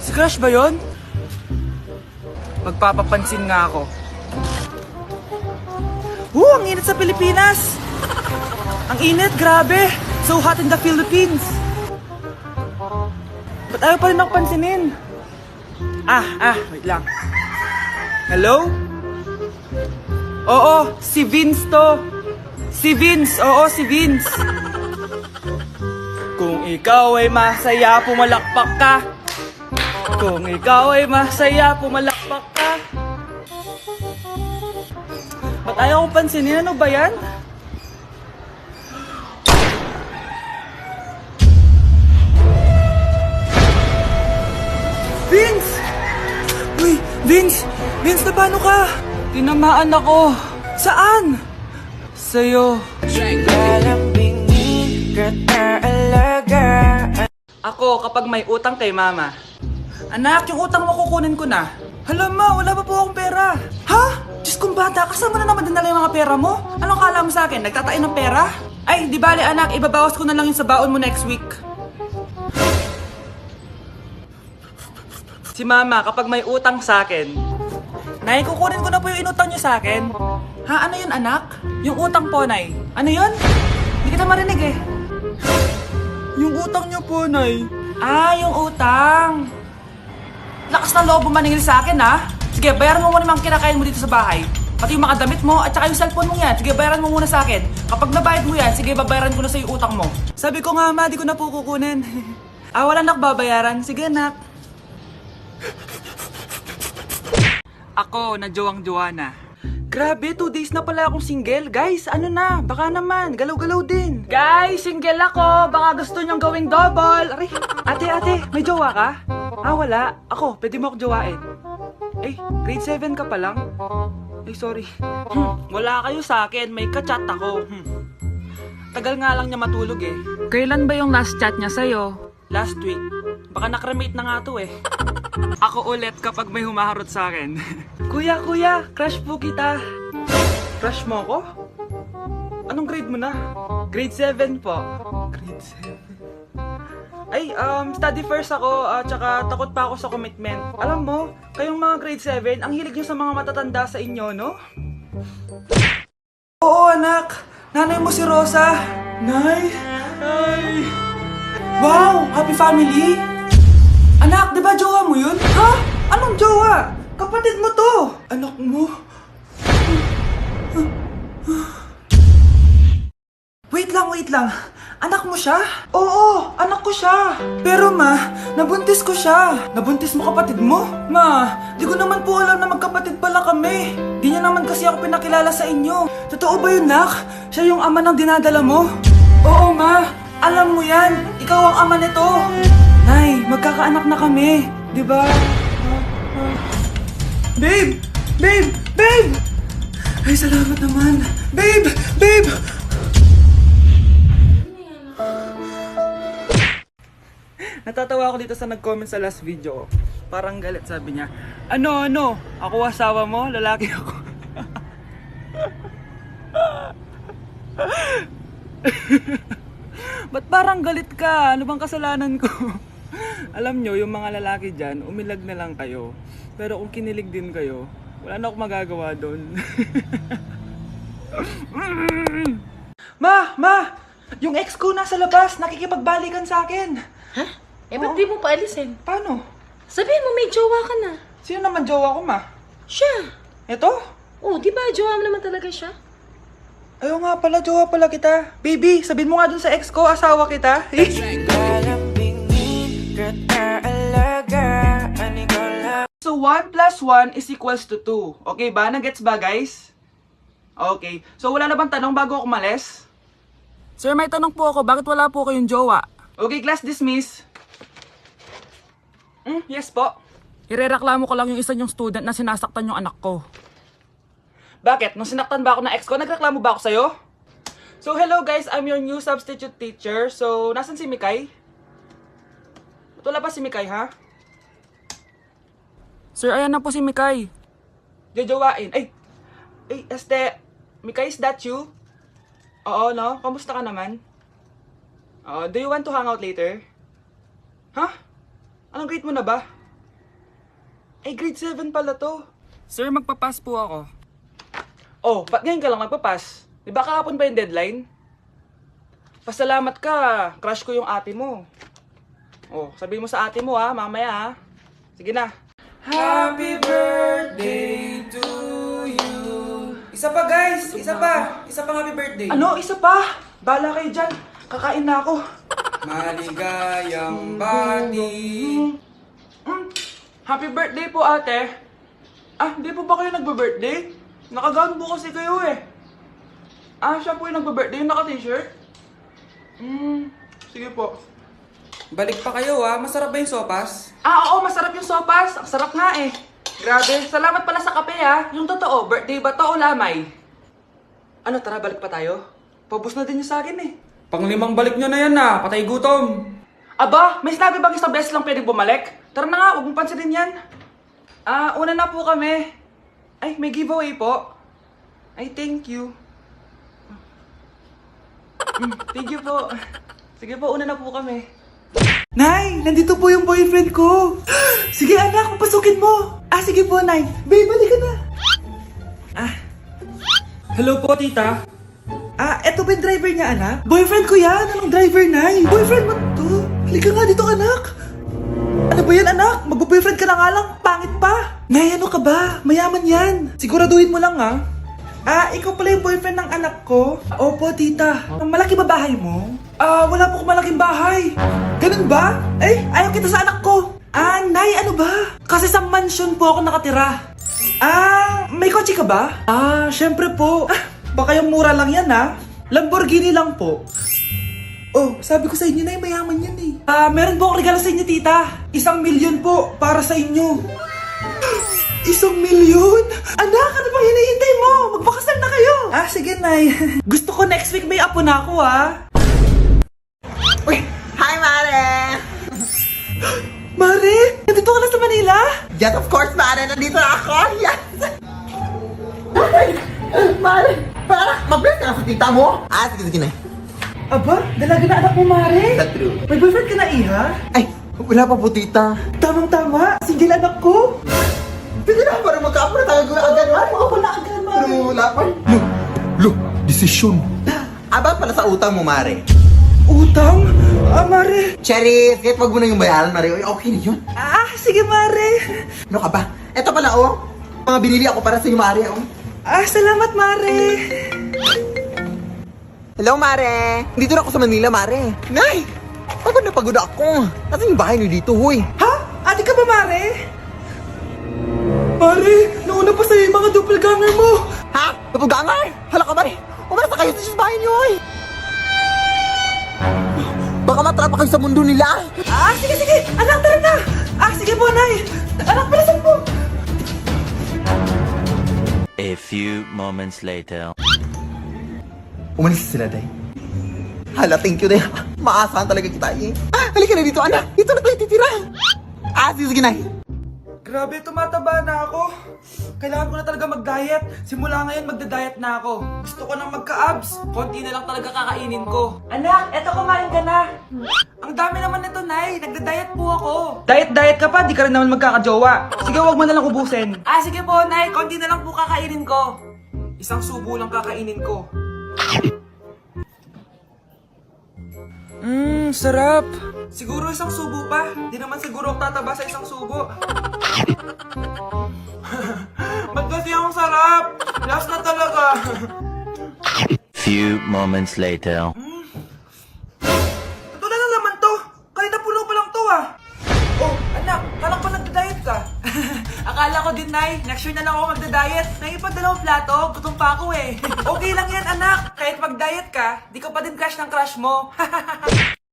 Si Crush ba yun? Magpapapansin nga ako. Ang init sa Pilipinas! Ang init, grabe! So hot in the Philippines! Ba't ayaw pa rin ako pansinin? Wait lang. Hello? Oo, si Vince to. Si Vince, oo, si Vince. Kung ikaw ay masaya, pumalakpak ka. Kung ikaw ay masaya, pumalakpak ka. Ba't ayaw ko pansinin? Ano ba yan? Vince! Uy, Vince! Vince, na paano ka? Tinamaan ako. Saan? Sa'yo. Ako, kapag may utang kay mama. Anak, yung utang mo kukunin ko na. Hala ma, wala pa po akong pera. Ha? Diyos kong bata, kasama na naman dinala yung mga pera mo? Anong kala mo sa akin? Nagtatain ng pera? Ay, di bale anak, ibabawas ko na lang yung sa baon mo next week. Si mama, kapag may utang sa akin, Nay, kukunin ko na po yung inutang niyo sa akin. Ha, ano yun anak? Yung utang po, Nay. Ano yun? Hindi kita marinig eh. Yung utang niyo po, Nay. Yung utang. Lakas ng loob mo maningil sa akin, ha? Sige, bayaran mo muna yung mga kinakain mo dito sa bahay. Pati yung mga damit mo at saka yung cellphone mo yan. Sige, bayaran mo muna sa akin. Kapag nabayad mo yan, sige, babayaran ko na sa yung utang mo. Sabi ko nga, ma, di ko na po kukunin. Wala nak babayaran. Sige, nak. Ako, na jowang-jowa na. Grabe, 2 days na pala akong single. Guys, ano na? Baka naman, galaw-galaw din. Guys, single ako. Baka gusto nyong gawing double. Aray, ate, may jowa ka? Wala. Ako, pwede mo akong jowain. Grade 7 ka pa lang? Sorry. Wala kayo sa akin. May ka-chat ako. Tagal nga lang niya matulog eh. Kailan ba yung last chat niya sa'yo? Last week. Baka nakremate na nga to eh. Ako ulit kapag may humaharot sa akin. Kuya, crush po kita. Crush mo ako? Anong grade mo na? Grade 7 po. Grade 7? Study first ako, tsaka takot pa ako sa commitment. Alam mo, kayong mga grade 7, ang hilig nyo sa mga matatanda sa inyo, no? Oo, anak. Nanay mo si Rosa. Nay. Wow, happy family. Anak, di ba jowa mo yun? Ha? Anong jowa? Kapatid mo to. Anak mo? Wait lang. Anak mo siya? Oo, anak ko siya. Pero ma, nabuntis ko siya. Nabuntis mo kapatid mo? Ma, di ko naman po alam na magkapatid pala kami. Di niya naman kasi ako pinakilala sa inyo. Totoo ba yun, nak? Siya yung ama ng dinadala mo? Oo, ma. Alam mo yan. Ikaw ang ama nito. Nay, magkakaanak na kami. Di ba? Babe! Ay, salamat naman. Babe! Natatawa ako dito sa nag-comment sa last video. Parang galit, sabi niya. Ano? Ako asawa mo? Lalaki ako. Ba't parang galit ka? Ano bang kasalanan ko? Alam nyo, yung mga lalaki dyan, umilag na lang kayo. Pero kung kinilig din kayo, wala na akong magagawa doon. Ma! Yung ex ko nasa labas, nakikipagbalikan sa akin. Ha? Ba't di mo paalisin? Paano? Sabihin mo may jowa ka na. Sino naman jowa ko, ma? Siya. Ito? Di ba jowa mo naman talaga siya? Ayaw nga pala, jowa pala kita. Baby, sabihin mo nga dun sa ex ko, asawa kita. So 1 plus 1 is equals to 2. Okay ba? Nagets ba, guys? Okay. So wala na bang tanong bago ako umalis? Sir, may tanong po ako. Bakit wala po kayong jowa? Okay, class dismiss. Yes po. Irereklamo ko lang yung isa yung student na sinasaktan yung anak ko. Bakit? Nung sinaktan ba ako ng ex ko, nagreklamo ba ako sa'yo? So hello guys, I'm your new substitute teacher. So, nasan si Mikay? Wala pa si Mikay, ha? Sir, ayan na po si Mikay. Jojowain. Mikay, is that you? Oo, no? Kamusta ka naman? Do you want to hang out later? Ha? Anong grade mo na ba? Ay, grade 7 pala to. Sir, magpapas po ako. Oh, ba't ngayon ka lang magpapas? Di ba kahapon pa yung deadline? Pasalamat ka, crush ko yung ate mo. Oh, sabihin mo sa ate mo ha, mamaya ha. Sige na. Happy birthday to you. Isa pa guys, isa pa. Isa pa happy birthday. Ano? Isa pa? Bala kayo dyan. Kakain na ako. Maligayang bati. Happy birthday po ate. Ah, hindi po ba kayo nagbe-birthday? Nakagown po kasi kayo eh. Ah, siya po yung nagbe-birthday, yung naka-t-shirt? Sige po. Balik pa kayo ah, masarap ba yung sopas? Ah, oo, masarap yung sopas. Ang sarap nga eh. Grabe, salamat pala sa kape ha. Yung totoo, birthday ba to o lamay? Ano, tara, balik pa tayo? Paubos na din yung sa akin eh. Panglimang balik nyo na yan ah, patay gutom. Aba, may sinabi bang isang beses lang pwedeng bumalik? Tara na nga, huwag mong pansinin yan. Ah, una na po kami. Ay, may giveaway po. Ay, thank you. Thank you po. Sige po, una na po kami. Nay, nandito po yung boyfriend ko. Sige anak, papasukin mo. Ah, sige po, Nay. Babe, balik ka na. Ah. Hello po, tita. Ah, eto ba yung driver niya, anak? Boyfriend ko yan. Anong driver, Nay? Boyfriend mo to? Halika nga dito, anak. Ano ba yan, anak? Mag-boyfriend ka na nga lang. Pangit pa. Nay, ano ka ba? Mayaman yan. Siguraduhin mo lang, ha? Ah, ikaw pala yung boyfriend ng anak ko? Opo, tita. Malaki ba bahay mo? Ah, wala po akong malaking bahay. Ganun ba? Eh, ayaw kita sa anak ko. Ah, Nay, ano ba? Kasi sa mansion po ako nakatira. Ah, may kotse ka ba? Ah, syempre po. Ah, baka yung mura lang yan, ha? Lamborghini lang po. Oh, sabi ko sa inyo na mayaman yan eh. Ah, meron po akong regalo sa inyo, tita. 1,000,000 po para sa inyo. 1,000,000? Anak, ano bang hinihintay mo? Magpakasal na kayo. Ah, sige, Nay. Gusto ko next week may apo na ako, ha? Uy! Hi, Mare! Mare, nandito ka na sa Manila? Yes, of course, Mare! Nandito na ako! Yes! Mare! Mag-bless ka na sa tita mo! Ah, sige na. Aba, dalaga na anak mo, Mare. That's true. May boyfriend ka na, Iha? Ay, wala pa po, tita. Tamang-tama, single anak ko. Pwede na, para magka-apura tayo agad, Mare. Oo, pala agad, Mare. Pero wala pa. Lo, desisyon. Aba pala sa utang mo, Mare. Utang? Ah, Mare. Cherry, kahit wag mo na yung bayaran, Mare. Uy, okay na yun. Ah, sige, Mare. Ano ka ba? Eto pala, oh. Mga binili ako para sa iyo, Mare, oh. Ah, salamat, Mare. Hello, Mare! Dito na ako sa Manila, Mare. Nay! Pagod na pagod ako. Nasaan yung bahay niyo dito, huy? Ha? Ate ka ba, Mare? Mare, nauna pa sa'yo yung mga doppelganger mo. Ha? Napugangar? Hala ka, Mare! Umalas na kayo sa bahay niyo, huy! Baka matrapa kayo sa mundo nila. Ah, sige. Anak, tara na. Ah, sige po, Nay. Anak, palasan po. A few moments later. Umalis sila, Day. Hala, thank you, Day. Maasahan talaga kita, eh. Halika na dito, anak. Dito na tayo titira. Ah, sige na. Grabe, tumataba na ako. Kailangan ko na talaga mag-diet. Simula ngayon, magda-diet na ako. Gusto ko nang magka-abs. Konti na lang talaga kakainin ko. Anak, eto kumain ka na. Ang dami naman nito, Nay. Nagda-diet po ako. Diet ka pa? Di ka rin naman magkakajowa. Sige, wag mo na lang ubusin. Ah, sige po, Nay. Konti na lang po kakainin ko. Isang subo lang kakainin ko. Sarap. Siguro isang subo pa. Di naman siguro ako tataba sa isang subo. Ba't kasi ang sarap? Last na talaga. Few moments later. Ito na naman to. Kahit napuno pa lang to ah. Oh, anak, kala ko nagda-diet ka. Akala ko din, Nay. Next year na lang ako magda-diet. Naipag-dalawang plato, gutom pa ako eh. Okay lang yan, anak. Kahit mag-diet ka, di ka pa din crush ng crush mo.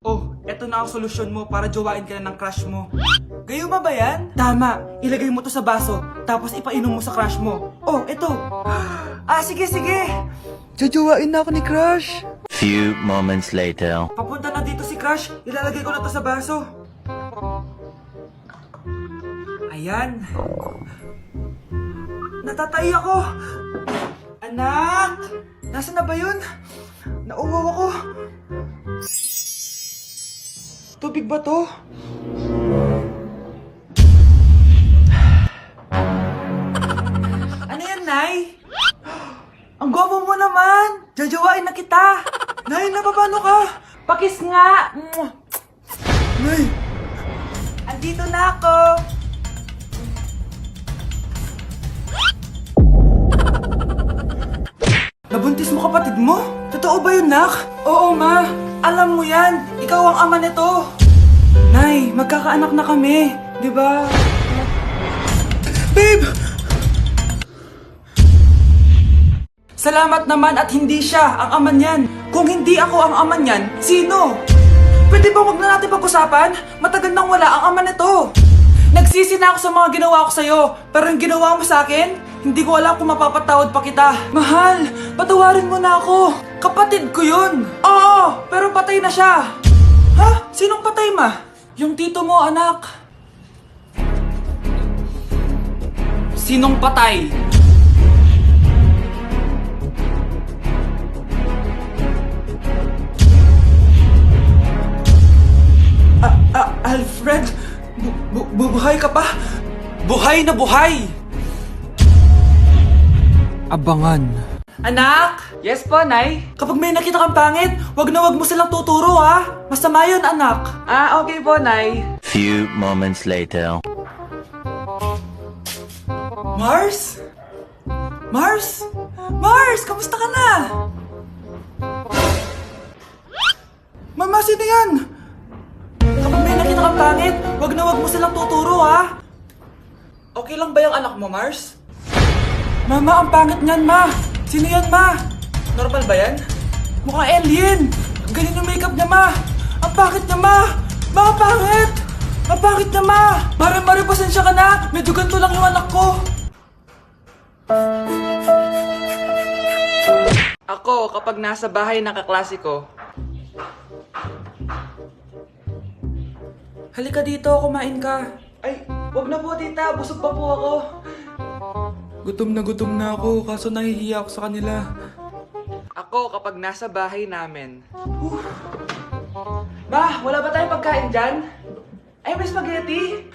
Oh, eto na ang solusyon mo para jowain ka na ng crush mo. Gayuma ba yan? Tama, ilagay mo to sa baso, tapos ipainom mo sa crush mo. Oh, eto. Ah, sige. Jojowain na ako ni crush. Few moments later. Papunta na dito si crush, ilalagay ko na to sa baso. Ayan. Natatay ako. Anak! Nasaan na ba yun? Nauwaw ako. Tubig ba to? Jajawain na kita! Nay, napapano ka? Pakis nga! Nay! Andito na ako! Nabuntis mo kapatid mo? Totoo ba yun, nak? Oo, ma. Alam mo yan. Ikaw ang ama nito. Nay, magkakaanak na kami. Di ba? Babe! Salamat naman at hindi siya ang ama niyan. Kung hindi ako ang ama niyan, sino? Pwede ba wag na natin pag-usapan? Matagal nang wala ang ama nito. Nagsisi na ako sa mga ginawa ko sa'yo, pero yung ginawa mo sa akin, hindi ko alam kung mapapatawad pa kita. Mahal, patawarin mo na ako. Kapatid ko yun. Oo, pero patay na siya. Ha? Sinong patay, ma? Yung tito mo, anak. Sinong patay? Alfred, buhay ka pa? Buhay na buhay! Abangan. Anak! Yes po, Nay? Kapag may nakita kang pangit, wag na wag mo silang tuturo, ha? Masama yun, anak. Okay po, Nay. Few moments later. Mars? Mars? Mars, kamusta ka na? Mama, sino yan? Kapag may nakita kang pangit, wag na wag mo silang tuturo, ha? Okay lang ba yung anak mo, Mars? Mama, ang pangit niyan, ma! Sino yan, ma? Normal ba yan? Mukhang alien! Ganyan yung makeup niya, ma! Ang pangit niya, ma! Ma, ang pangit! Ang pangit niya, ma! Mare, pasensya ka na! Medyo ganito lang yung anak ko! Ako, kapag nasa bahay ng kaklase ko, halika dito, kumain ka. Ay, wag na po, tita. Busog pa po ako. Gutom na ako, kaso nahihiya ako sa kanila. Ako, kapag nasa bahay namin. Ma, wala ba tayong pagkain dyan? Ay, may spaghetti.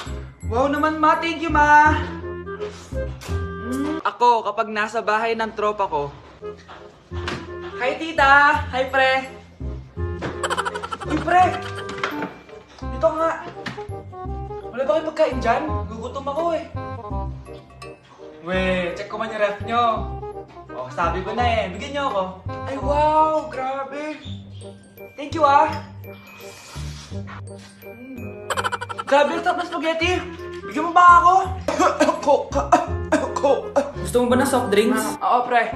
Wow naman, ma. Thank you, ma. Ako, kapag nasa bahay ng tropa ko. Hi, tita. Hi, pre. Uy, pre. Dito nga. Wala ba kayong pagkain dyan? Gugutom ako eh. We, check ko man yung ref nyo. Oh, sabi ko na eh. Bigyan nyo ako. Ay, wow! Grabe! Thank you, ah! Grabe, ang sarap ng spaghetti! Bigyan mo ba ako? Gusto mo ba ng soft drinks? Oo, pre.